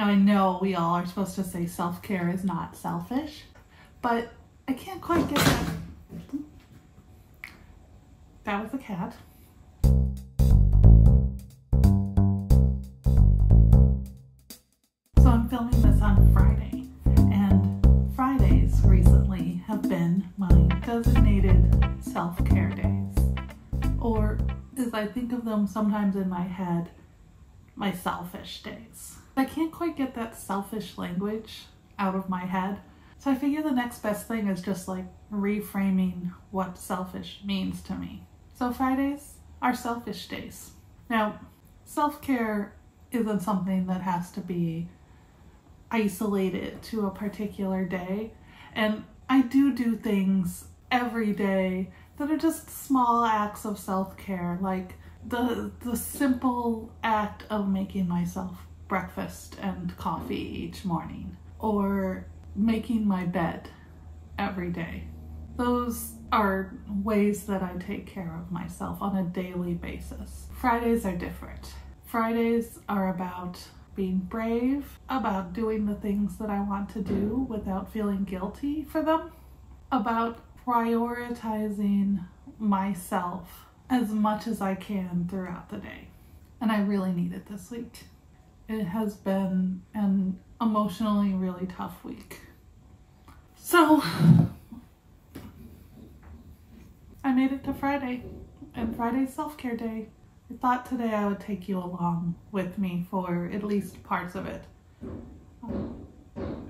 Now I know we all are supposed to say self-care is not selfish, but I can't quite get that. That was a cat. So I'm filming this on Friday, and Fridays recently have been my designated self-care days, or as I think of them sometimes in my head, my selfish days. I can't quite get that selfish language out of my head, so I figure the next best thing is just like reframing what selfish means to me. So Fridays are selfish days. Now, self-care isn't something that has to be isolated to a particular day, and I do things every day that are just small acts of self-care, like the simple act of making myself breakfast and coffee each morning, or making my bed every day. Those are ways that I take care of myself on a daily basis. Fridays are different. Fridays are about being brave, about doing the things that I want to do without feeling guilty for them, about prioritizing myself as much as I can throughout the day. And I really need it this week. It has been an emotionally really tough week. So I made it to Friday, and Friday's self-care day. I thought today I would take you along with me for at least parts of it.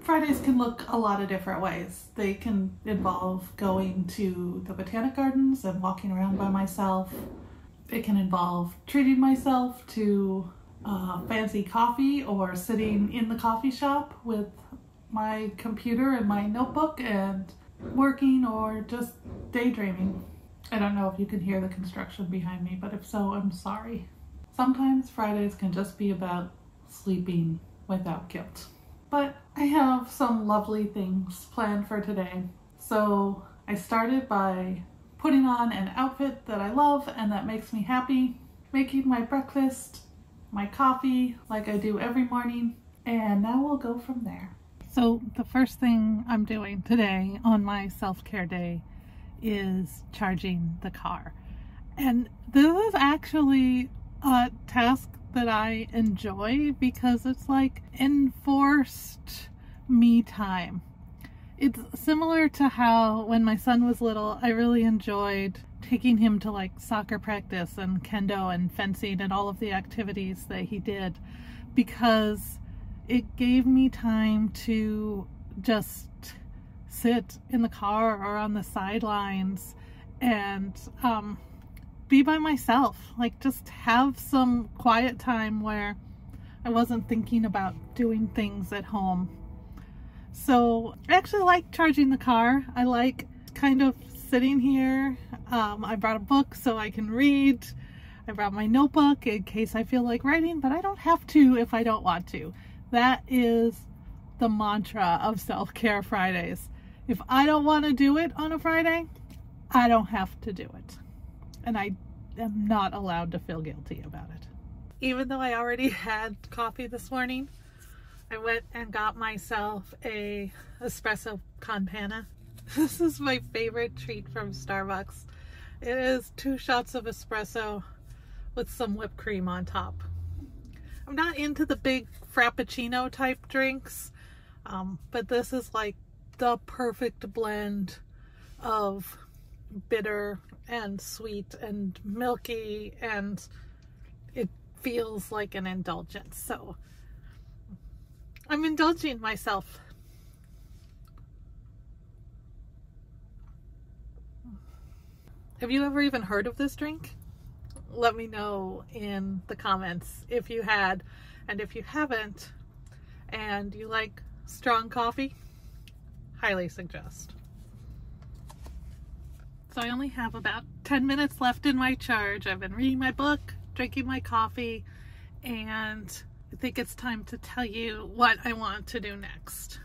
Fridays can look a lot of different ways. They can involve going to the botanic gardens and walking around by myself. It can involve treating myself to fancy coffee, or sitting in the coffee shop with my computer and my notebook and working, or just daydreaming. I don't know if you can hear the construction behind me, but if so, I'm sorry. Sometimes Fridays can just be about sleeping without guilt. But I have some lovely things planned for today. So I started by putting on an outfit that I love and that makes me happy, making my breakfast, my coffee like I do every morning, and now we'll go from there. So the first thing I'm doing today on my self-care day is charging the car. And this is actually a task that I enjoy because it's like enforced me time. It's similar to how when my son was little, I really enjoyed taking him to like soccer practice and kendo and fencing and all of the activities that he did, because it gave me time to just sit in the car or on the sidelines and be by myself, like just have some quiet time where I wasn't thinking about doing things at home. So I actually like charging the car. I like kind of sitting here. I brought a book so I can read. I brought my notebook in case I feel like writing, but I don't have to if I don't want to. That is the mantra of Self-Care Fridays. If I don't want to do it on a Friday, I don't have to do it. And I am not allowed to feel guilty about it. Even though I already had coffee this morning, I went and got myself a espresso con panna. This is my favorite treat from Starbucks. It is 2 shots of espresso with some whipped cream on top. I'm not into the big frappuccino type drinks, but this is like the perfect blend of bitter and sweet and milky, and it feels like an indulgence. So I'm indulging myself. Have you ever even heard of this drink? Let me know in the comments if you had, and if you haven't and you like strong coffee, highly suggest. So I only have about 10 minutes left in my charge. I've been reading my book, drinking my coffee, and I think it's time to tell you what I want to do next.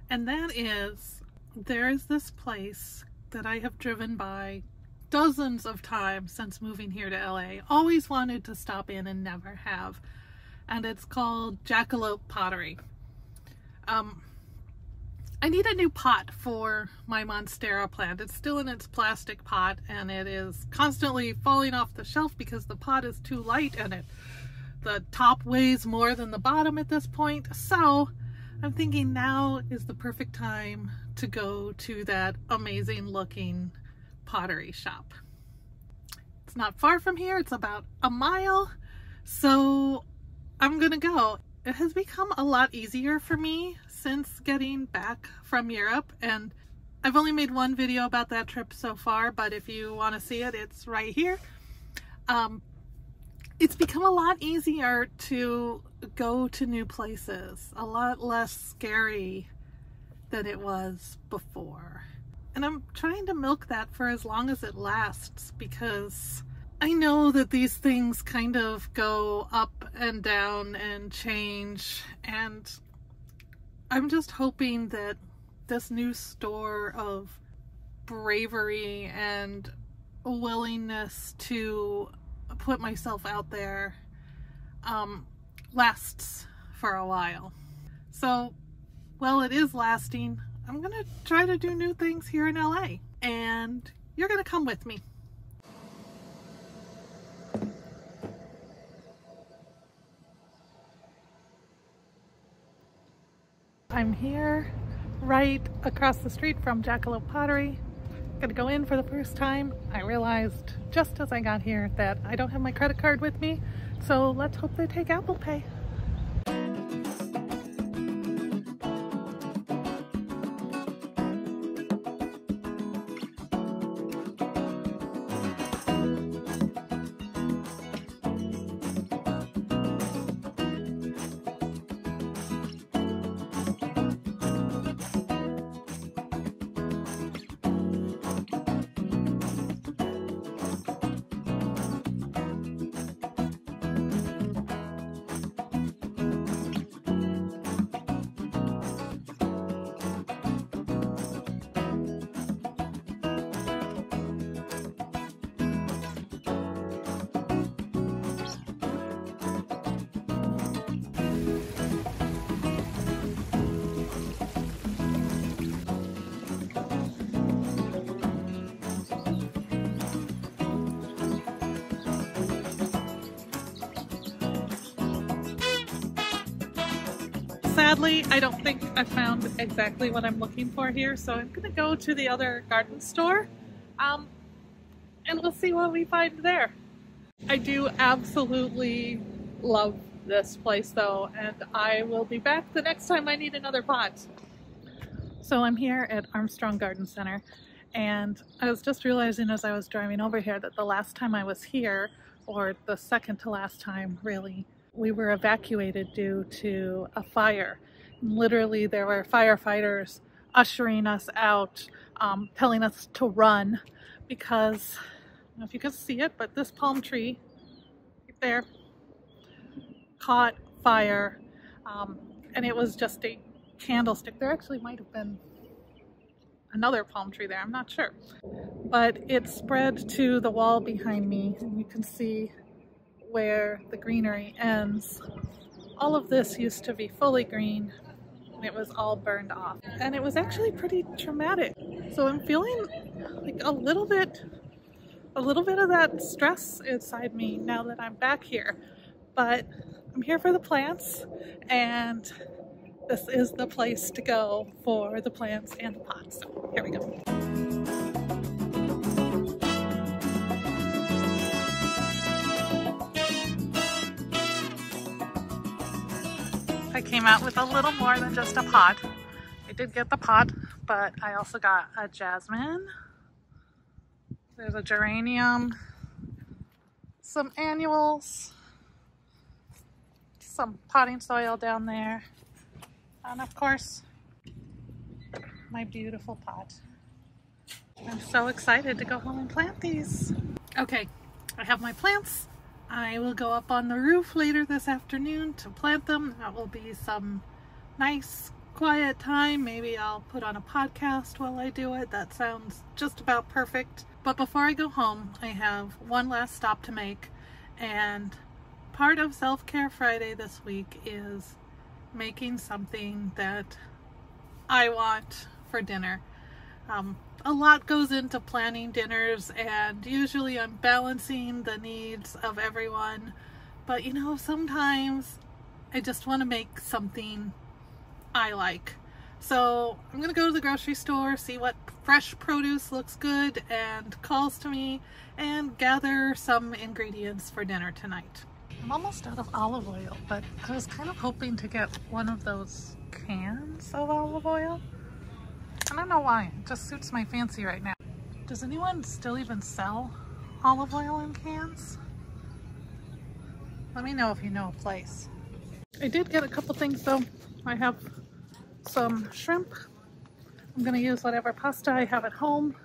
And that is, there is this place that I have driven by dozens of times since moving here to LA. Always wanted to stop in and never have. and it's called Jackalope Pottery. I need a new pot for my Monstera plant. It's still in its plastic pot and it is constantly falling off the shelf because the pot is too light and the top weighs more than the bottom at this point. So I'm thinking now is the perfect time to go to that amazing looking pottery shop. It's not far from here, it's about a mile, so I'm gonna go. It has become a lot easier for me since getting back from Europe, and I've only made one video about that trip so far, but if you want to see it, it's right here. It's become a lot easier to go to new places, a lot less scary than it was before. And I'm trying to milk that for as long as it lasts, because I know that these things kind of go up and down and change, and I'm just hoping that this new store of bravery and willingness to put myself out there lasts for a while. So while it is lasting, I'm gonna try to do new things here in LA, and you're gonna come with me. I'm here right across the street from Jackalope Pottery. Gonna go in for the first time. I realized just as I got here that I don't have my credit card with me, so let's hope they take Apple Pay. Sadly, I don't think I found exactly what I'm looking for here, so I'm gonna go to the other garden store and we'll see what we find there. I do absolutely love this place though, and I will be back the next time I need another pot. So I'm here at Armstrong Garden Center, and I was just realizing as I was driving over here that the last time I was here, or the second to last time really, we were evacuated due to a fire. Literally, there were firefighters ushering us out, telling us to run because, I don't know if you can see it, but this palm tree right there caught fire, and it was just a candlestick. There actually might have been another palm tree there, I'm not sure. But it spread to the wall behind me, and you can see where the greenery ends. All of this used to be fully green, and it was all burned off. And it was actually pretty traumatic. So I'm feeling like a little bit of that stress inside me now that I'm back here. But I'm here for the plants, and this is the place to go for the plants and the pots. So here we go. I came out with a little more than just a pot. I did get the pot, but I also got a jasmine. There's a geranium, some annuals, some potting soil down there, and of course, my beautiful pot. I'm so excited to go home and plant these. Okay, I have my plants. I will go up on the roof later this afternoon to plant them. That will be some nice quiet time. Maybe I'll put on a podcast while I do it. That sounds just about perfect. But before I go home, I have one last stop to make, and Part of Self-Care Friday this week is making something that I want for dinner. A lot goes into planning dinners, and usually I'm balancing the needs of everyone, but you know, sometimes I just want to make something I like. So I'm gonna go to the grocery store, see what fresh produce looks good and calls to me, and gather some ingredients for dinner tonight. I'm almost out of olive oil, but I was kind of hoping to get one of those cans of olive oil. I don't know why, it just suits my fancy right now. Does anyone still even sell olive oil in cans? Let me know if you know a place. I did get a couple things though. I have some shrimp. I'm gonna use whatever pasta I have at home.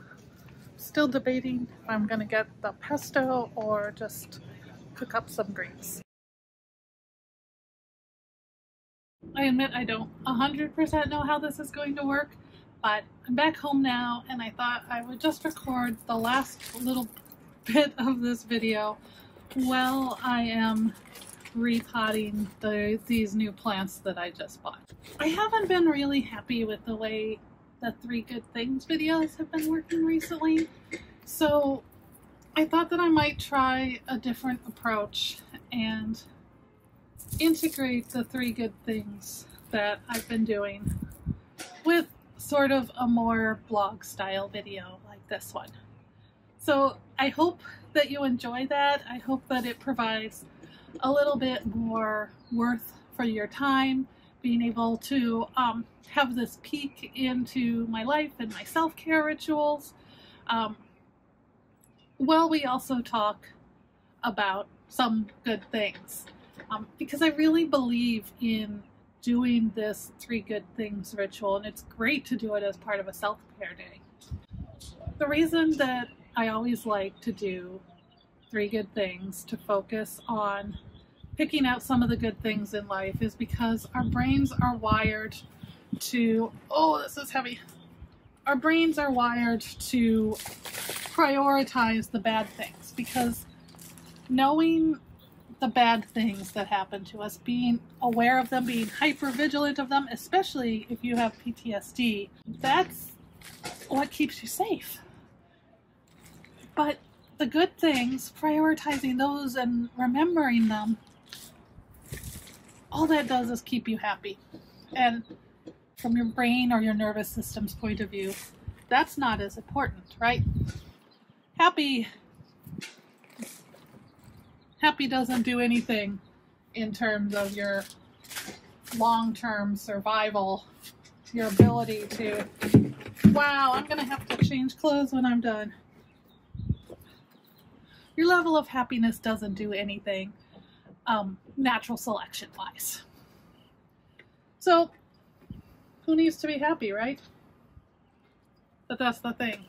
Still debating if I'm gonna get the pesto or just cook up some greens. I admit I don't 100% know how this is going to work, but I'm back home now and I thought I would just record the last little bit of this video while I am repotting these new plants that I just bought. I haven't been really happy with the way the 3 Good Things videos have been working recently, so I thought that I might try a different approach and integrate the 3 Good Things that I've been doing with sort of a more blog style video like this one. So I hope that you enjoy that. I hope that it provides a little bit more worth for your time, being able to have this peek into my life and my self-care rituals, while we also talk about some good things. Because I really believe in doing this 3 Good Things ritual, and it's great to do it as part of a self-care day. The reason that I always like to do 3 Good Things, to focus on picking out some of the good things in life, is because our brains are wired to, oh, this is heavy. Our brains are wired to prioritize the bad things, because knowing the bad things that happen to us, being aware of them, being hyper vigilant of them, especially if you have PTSD, that's what keeps you safe. But the good things, prioritizing those and remembering them, all that does is keep you happy. And from your brain or your nervous system's point of view, that's not as important, right? Happy doesn't do anything in terms of your long-term survival, your ability to, wow, I'm gonna have to change clothes when I'm done. Your level of happiness doesn't do anything natural selection wise. So who needs to be happy, right? But that's the thing.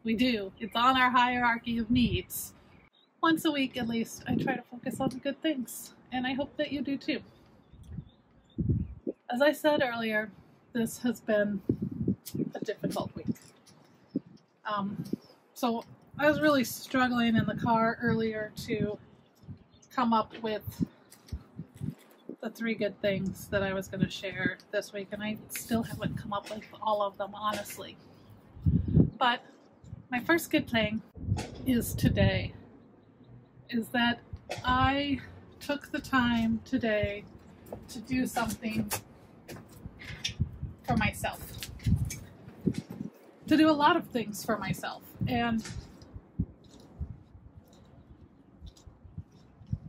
We do. It's on our hierarchy of needs. Once a week at least, I try to focus on the good things, and I hope that you do too. As I said earlier, this has been a difficult week. So I was really struggling in the car earlier to come up with the 3 good things that I was going to share this week, and I still haven't come up with all of them, honestly. But my first good thing is today, is that I took the time today to do something for myself. To do a lot of things for myself. And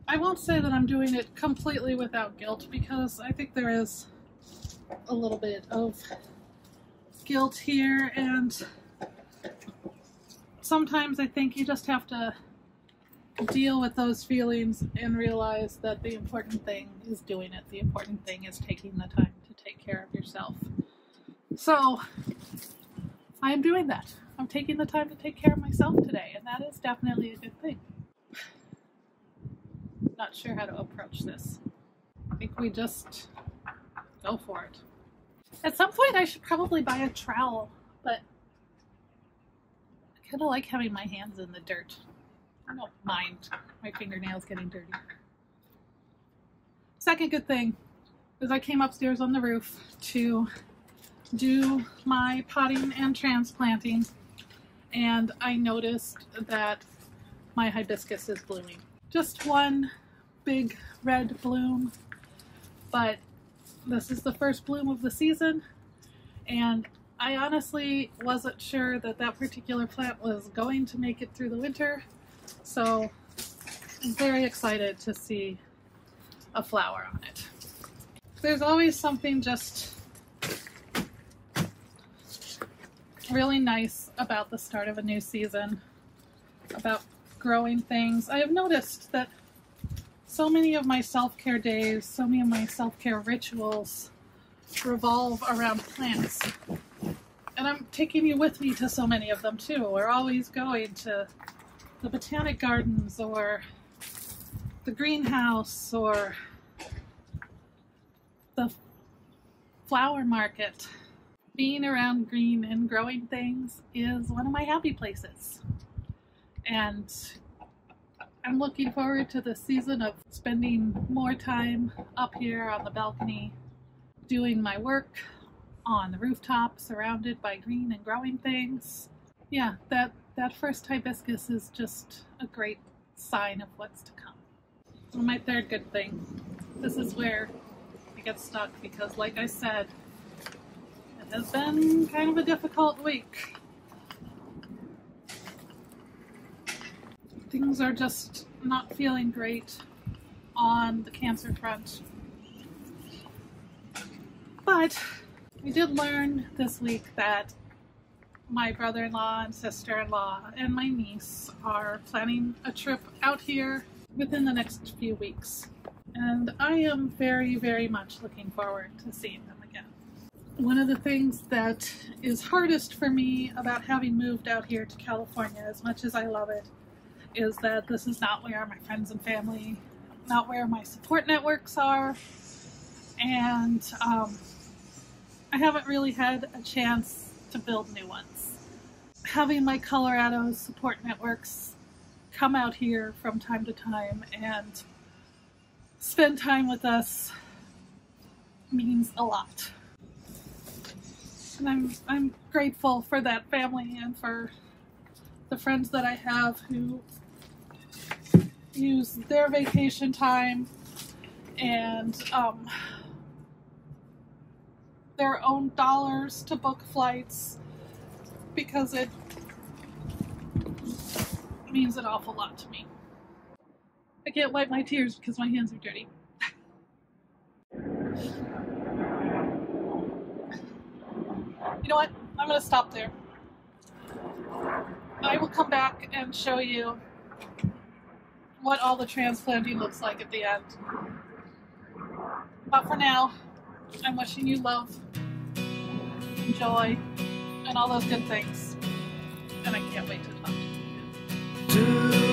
I won't say that I'm doing it completely without guilt, because I think there is a little bit of guilt here, and sometimes I think you just have to deal with those feelings and realize that the important thing is doing it. The important thing is taking the time to take care of yourself. So I am doing that. I'm taking the time to take care of myself today, and that is definitely a good thing. Not sure how to approach this. I think we just go for it. At some point I should probably buy a trowel, but I kind of like having my hands in the dirt. I don't mind my fingernails getting dirty. Second good thing is I came upstairs on the roof to do my potting and transplanting, and I noticed that my hibiscus is blooming. Just one big red bloom, but this is the first bloom of the season, and I honestly wasn't sure that that particular plant was going to make it through the winter, so I'm very excited to see a flower on it. There's always something just really nice about the start of a new season, about growing things. I have noticed that so many of my self-care days, so many of my self-care rituals revolve around plants. And I'm taking you with me to so many of them too. We're always going to the botanic gardens or the greenhouse or the flower market. Being around green and growing things is one of my happy places. And I'm looking forward to the season of spending more time up here on the balcony, doing my work on the rooftop, surrounded by green and growing things. Yeah, that first hibiscus is just a great sign of what's to come. And my third good thing, this is where I get stuck because, like I said, it has been kind of a difficult week. Things are just not feeling great on the cancer front. But we did learn this week that my brother-in-law and sister-in-law and my niece are planning a trip out here within the next few weeks. And I am very, very much looking forward to seeing them again. One of the things that is hardest for me about having moved out here to California, as much as I love it, is that this is not where my friends and family, not where my support networks are, and I haven't really had a chance to build new ones. Having my Colorado support networks come out here from time to time and spend time with us means a lot. And I'm grateful for that family and for the friends that I have who use their vacation time and their own dollars to book flights, because it means an awful lot to me. I can't wipe my tears because my hands are dirty. You know what? I'm going to stop there. I will come back and show you what all the transplanting looks like at the end. But for now, I'm wishing you love, and joy, and all those good things. And I can't wait to talk to you again.